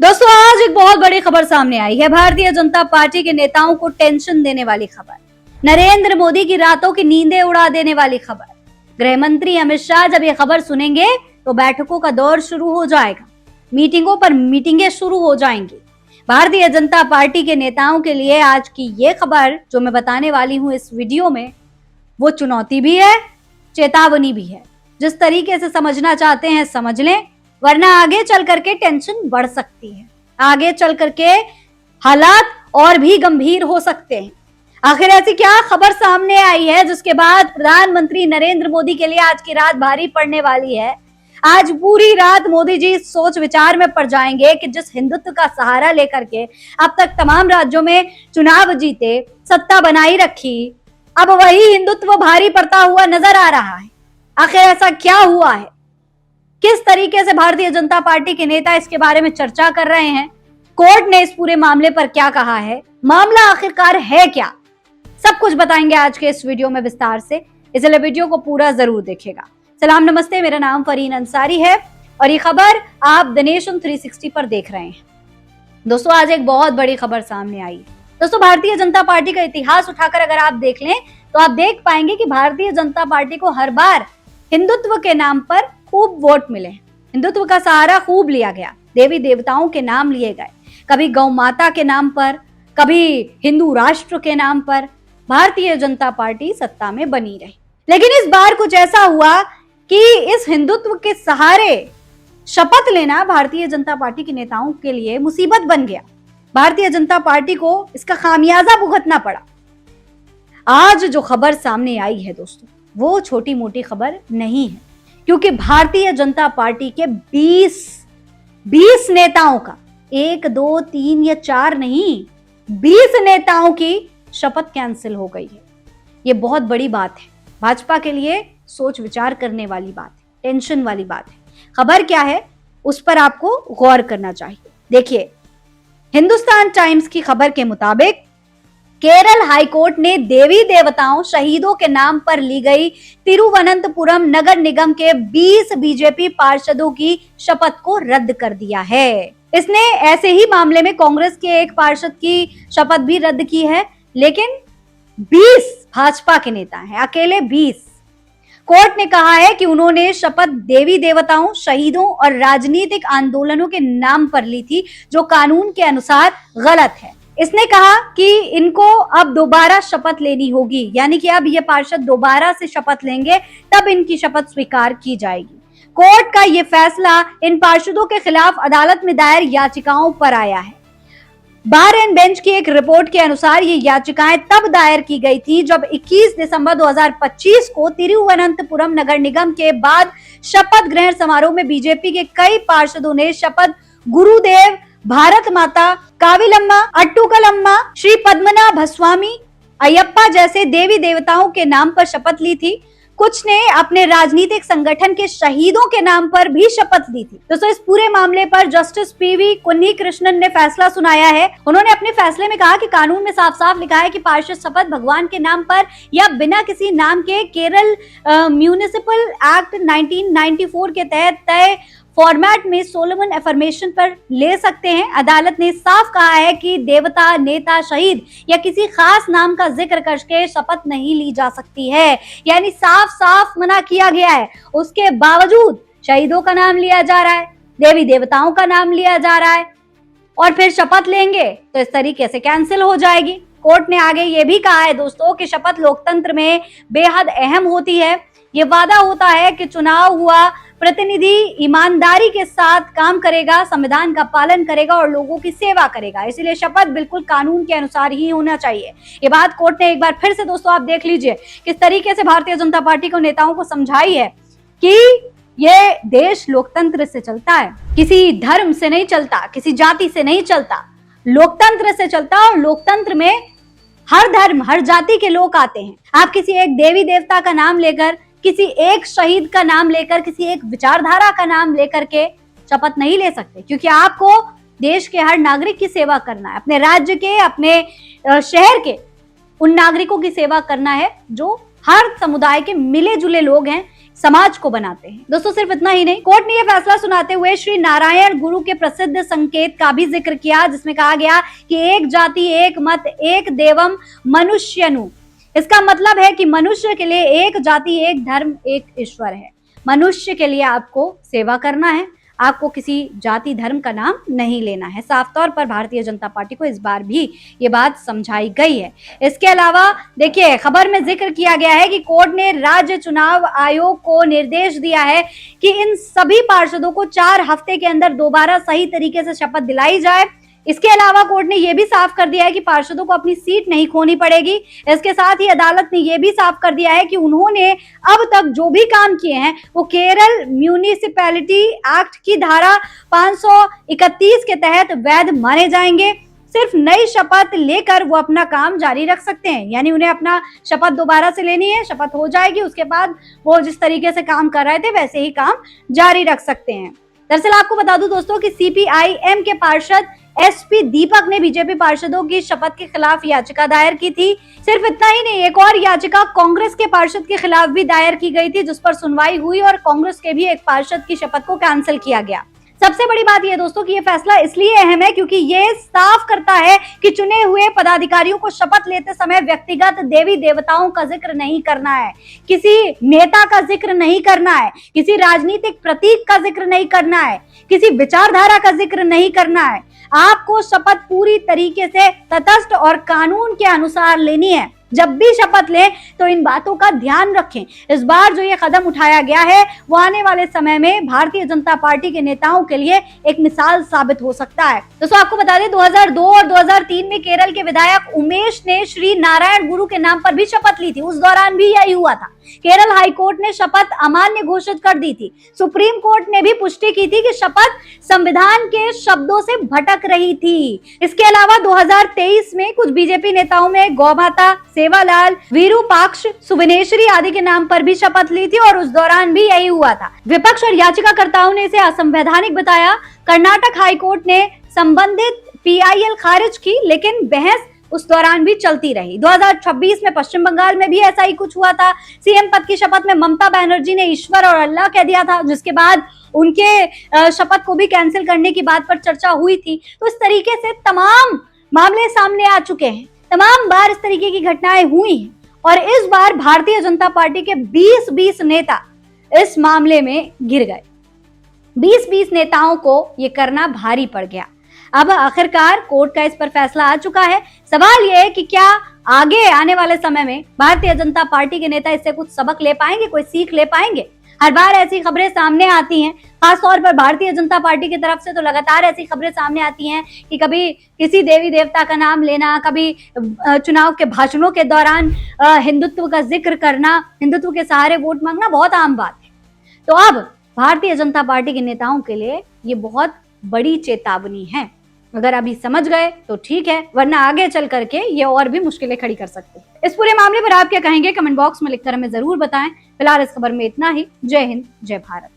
दोस्तों, आज एक बहुत बड़ी खबर सामने आई है। भारतीय जनता पार्टी के नेताओं को टेंशन देने वाली खबर, नरेंद्र मोदी की रातों की नींदें उड़ा देने वाली खबर। गृह मंत्री अमित शाह जब ये खबर सुनेंगे तो बैठकों का दौर शुरू हो जाएगा, मीटिंगों पर मीटिंगें शुरू हो जाएंगी। भारतीय जनता पार्टी के नेताओं के लिए आज की ये खबर जो मैं बताने वाली हूं इस वीडियो में, वो चुनौती भी है, चेतावनी भी है। जिस तरीके से समझना चाहते हैं समझ लें, वरना आगे चल करके टेंशन बढ़ सकती है, आगे चल करके हालात और भी गंभीर हो सकते हैं। आखिर ऐसी क्या खबर सामने आई है जिसके बाद प्रधानमंत्री नरेंद्र मोदी के लिए आज की रात भारी पड़ने वाली है। आज पूरी रात मोदी जी सोच विचार में पड़ जाएंगे कि जिस हिंदुत्व का सहारा लेकर के अब तक तमाम राज्यों में चुनाव जीते, सत्ता बनाई रखी, अब वही हिंदुत्व भारी पड़ता हुआ नजर आ रहा है। आखिर ऐसा क्या हुआ है, किस तरीके से भारतीय जनता पार्टी के नेता इसके बारे में चर्चा कर रहे हैं, कोर्ट ने इस पूरे मामले पर क्या कहा है, मामला आखिरकार है क्या, सब कुछ बताएंगे आज के इस वीडियो में विस्तार से। इसलिए वीडियो को पूरा जरूर देखिएगा। सलाम नमस्ते, मेरा नाम फरीन अंसारी है और ये खबर आप द नेशन 360 पर देख रहे हैं। दोस्तों, आज एक बहुत बड़ी खबर सामने आई है। दोस्तों, भारतीय जनता पार्टी का इतिहास उठाकर अगर आप देख लें तो आप देख पाएंगे कि भारतीय जनता पार्टी को हर बार हिंदुत्व के नाम पर खूब वोट मिले, हिंदुत्व का सहारा खूब लिया गया, देवी देवताओं के नाम लिए गए, कभी गौ माता के नाम पर, कभी हिंदू राष्ट्र के नाम पर भारतीय जनता पार्टी सत्ता में बनी रही। लेकिन इस बार कुछ ऐसा हुआ कि इस हिंदुत्व के सहारे शपथ लेना भारतीय जनता पार्टी के नेताओं के लिए मुसीबत बन गया। भारतीय जनता पार्टी को इसका खामियाजा भुगतना पड़ा। आज जो खबर सामने आई है दोस्तों, वो छोटी मोटी खबर नहीं है, क्योंकि भारतीय जनता पार्टी के 20 नेताओं का, 1 2 3 या 4 नहीं, 20 नेताओं की शपथ कैंसिल हो गई है। ये बहुत बड़ी बात है, भाजपा के लिए सोच विचार करने वाली बात है, टेंशन वाली बात है। खबर क्या है उस पर आपको गौर करना चाहिए। देखिए, हिंदुस्तान टाइम्स की खबर के मुताबिक केरल हाईकोर्ट ने देवी देवताओं शहीदों के नाम पर ली गई तिरुवनंतपुरम नगर निगम के 20 बीजेपी पार्षदों की शपथ को रद्द कर दिया है। इसने ऐसे ही मामले में कांग्रेस के एक पार्षद की शपथ भी रद्द की है, लेकिन 20 भाजपा के नेता हैं, अकेले 20। कोर्ट ने कहा है कि उन्होंने शपथ देवी देवताओं, शहीदों और राजनीतिक आंदोलनों के नाम पर ली थी, जो कानून के अनुसार गलत है। इसने कहा कि इनको अब दोबारा शपथ लेनी होगी, यानी कि अब ये पार्षद दोबारा से शपथ लेंगे तब इनकी शपथ स्वीकार की जाएगी। कोर्ट का ये फैसला इन पार्षदों के खिलाफ अदालत में दायर याचिकाओं पर आया है। बार एंड बेंच की एक रिपोर्ट के अनुसार ये याचिकाएं तब दायर की गई थी जब 21 दिसंबर 2025 को तिरुवनंतपुरम नगर निगम के बाद शपथ ग्रहण समारोह में बीजेपी के कई पार्षदों ने शपथ गुरुदेव, भारत माता, काविलम्मा, अट्टुकलम्मा, श्री पद्मनाभस्वामी, अयप्पा जैसे देवी देवताओं के नाम पर शपथ ली थी। कुछ ने अपने राजनीतिक संगठन के शहीदों के नाम पर भी शपथ ली थी। दोस्तों, इस पूरे मामले पर जस्टिस पीवी कुन्नी कृष्णन ने फैसला सुनाया है। उन्होंने अपने फैसले में कहा कि कानून में साफ साफ लिखा है कि पार्षद शपथ भगवान के नाम पर या बिना किसी नाम के केरल म्यूनिसिपल एक्ट 1994 के तहत तय फॉर्मेट में सोलोमन एफर्मेशन पर ले सकते हैं। अदालत ने साफ कहा है कि देवता, नेता, शहीद या किसी खास नाम का जिक्र करके शपथ नहीं ली जा सकती है, यानी साफ साफ मना किया गया है। उसके बावजूद शहीदों का नाम लिया जा रहा है, देवी देवताओं का नाम लिया जा रहा है और फिर शपथ लेंगे तो इस तरीके से कैंसिल हो जाएगी। कोर्ट ने आगे ये भी कहा है दोस्तों कि शपथ लोकतंत्र में बेहद अहम होती है। ये वादा होता है कि चुनाव हुआ प्रतिनिधि ईमानदारी के साथ काम करेगा, संविधान का पालन करेगा और लोगों की सेवा करेगा। इसलिए शपथ बिल्कुल कानून के अनुसार ही होना चाहिए। ये बात कोर्ट ने एक बार फिर से दोस्तों आप देख लीजिए किस तरीके से भारतीय जनता पार्टी को नेताओं को समझाई है कि ये देश लोकतंत्र से चलता है, किसी धर्म से नहीं चलता, किसी जाति से नहीं चलता, लोकतंत्र से चलता है। और लोकतंत्र में हर धर्म, हर जाति के लोग आते हैं। आप किसी एक देवी देवता का नाम लेकर, किसी एक शहीद का नाम लेकर, किसी एक विचारधारा का नाम लेकर के शपथ नहीं ले सकते, क्योंकि आपको देश के हर नागरिक की सेवा करना है, अपने राज्य के, अपने शहर के उन नागरिकों की सेवा करना है जो हर समुदाय के मिले जुले लोग हैं। समाज को बनाते हैं। दोस्तों सिर्फ इतना ही नहीं, कोर्ट ने यह फैसला सुनाते हुए श्री नारायण गुरु के प्रसिद्ध संकेत का भी जिक्र किया, जिसमें कहा गया कि एक जाति एक मत एक देवम मनुष्यनु। इसका मतलब है कि मनुष्य के लिए एक जाति एक धर्म एक ईश्वर है। मनुष्य के लिए आपको सेवा करना है, आपको किसी जाति धर्म का नाम नहीं लेना है। साफ तौर पर भारतीय जनता पार्टी को इस बार भी ये बात समझाई गई है। इसके अलावा देखिए, खबर में जिक्र किया गया है कि कोर्ट ने राज्य चुनाव आयोग को निर्देश दिया है कि इन सभी पार्षदों को 4 हफ्ते के अंदर दोबारा सही तरीके से शपथ दिलाई जाए। इसके अलावा कोर्ट ने यह भी साफ कर दिया है कि पार्षदों को अपनी सीट नहीं खोनी पड़ेगी। इसके साथ ही अदालत ने यह भी साफ कर दिया है कि उन्होंने अब तक जो भी काम किए हैं वो केरल म्यूनिसिपैलिटी एक्ट की धारा 531 के तहत वैध माने जाएंगे। सिर्फ नई शपथ लेकर वो अपना काम जारी रख सकते हैं, यानी उन्हें अपना शपथ दोबारा से लेनी है, शपथ हो जाएगी, उसके बाद वो जिस तरीके से काम कर रहे थे वैसे ही काम जारी रख सकते हैं। दरअसल आपको बता दूं दोस्तों कि सीपीआईएम के पार्षद एसपी दीपक ने बीजेपी पार्षदों की शपथ के खिलाफ याचिका दायर की थी। सिर्फ इतना ही नहीं, एक और याचिका कांग्रेस के पार्षद के खिलाफ भी दायर की गई थी, जिस पर सुनवाई हुई और कांग्रेस के भी एक पार्षद की शपथ को कैंसिल किया गया। सबसे बड़ी बात यह दोस्तों कि यह फैसला इसलिए अहम है क्योंकि यह साफ करता है कि चुने हुए पदाधिकारियों को शपथ लेते समय व्यक्तिगत देवी देवताओं का जिक्र नहीं करना है, किसी नेता का जिक्र नहीं करना है, किसी राजनीतिक प्रतीक का जिक्र नहीं करना है, किसी विचारधारा का जिक्र नहीं करना है। आपको शपथ पूरी तरीके से तटस्थ और कानून के अनुसार लेनी है। जब भी शपथ लें तो इन बातों का ध्यान रखें। इस बार जो ये कदम उठाया गया है वो आने वाले समय में भारतीय जनता पार्टी के नेताओं के लिए एक मिसाल साबित हो सकता है। दोस्तों आपको बता दें 2002 और 2003 में केरल के विधायक उमेश ने श्री नारायण गुरु के नाम पर भी शपथ ली थी। उस दौरान भी यही हुआ था। केरल हाईकोर्ट ने शपथ अमान्य घोषित कर दी थी। सुप्रीम कोर्ट ने भी पुष्टि की थी कि शपथ संविधान के शब्दों से भटक रही थी। इसके अलावा 2023 में कुछ बीजेपी नेताओं में गौमाता, सेवालाल, वीरूपाक्ष, सुवनेश्वरी आदि के नाम पर भी शपथ ली थी और उस दौरान भी यही हुआ था। विपक्ष और याचिकाकर्ताओं ने इसे असंवैधानिक बताया। कर्नाटक हाईकोर्ट ने संबंधित पीआईएल खारिज की, लेकिन बहस उस दौरान भी चलती रही। 2026 में पश्चिम बंगाल में भी ऐसा ही कुछ हुआ था। सीएम पद की शपथ में ममता बनर्जी ने ईश्वर और अल्लाह कह दिया था, जिसके बाद उनके शपथ को भी कैंसिल करने की बात पर चर्चा हुई थी। तो इस तरीके से तमाम मामले सामने आ चुके हैं, तमाम बार इस तरीके की घटनाएं हुई हैं और इस बार भारतीय जनता पार्टी के 20 नेता इस मामले में घिर गए। 20 नेताओं को ये करना भारी पड़ गया। अब आखिरकार कोर्ट का इस पर फैसला आ चुका है। सवाल यह है कि क्या आगे आने वाले समय में भारतीय जनता पार्टी के नेता इससे कुछ सबक ले पाएंगे, कोई सीख ले पाएंगे। हर बार ऐसी खबरें सामने आती हैं, खासतौर पर भारतीय जनता पार्टी की तरफ से तो लगातार ऐसी खबरें सामने आती हैं कि कभी किसी देवी देवता का नाम लेना, कभी चुनाव के भाषणों के दौरान हिंदुत्व का जिक्र करना, हिंदुत्व के सहारे वोट मांगना बहुत आम बात है। तो अब भारतीय जनता पार्टी के नेताओं के लिए ये बहुत बड़ी चेतावनी है। अगर अभी समझ गए तो ठीक है, वरना आगे चल करके ये और भी मुश्किलें खड़ी कर सकते हैं। इस पूरे मामले पर आप क्या कहेंगे, कमेंट बॉक्स में लिखकर हमें जरूर बताएं। फिलहाल इस खबर में इतना ही। जय हिंद, जय भारत।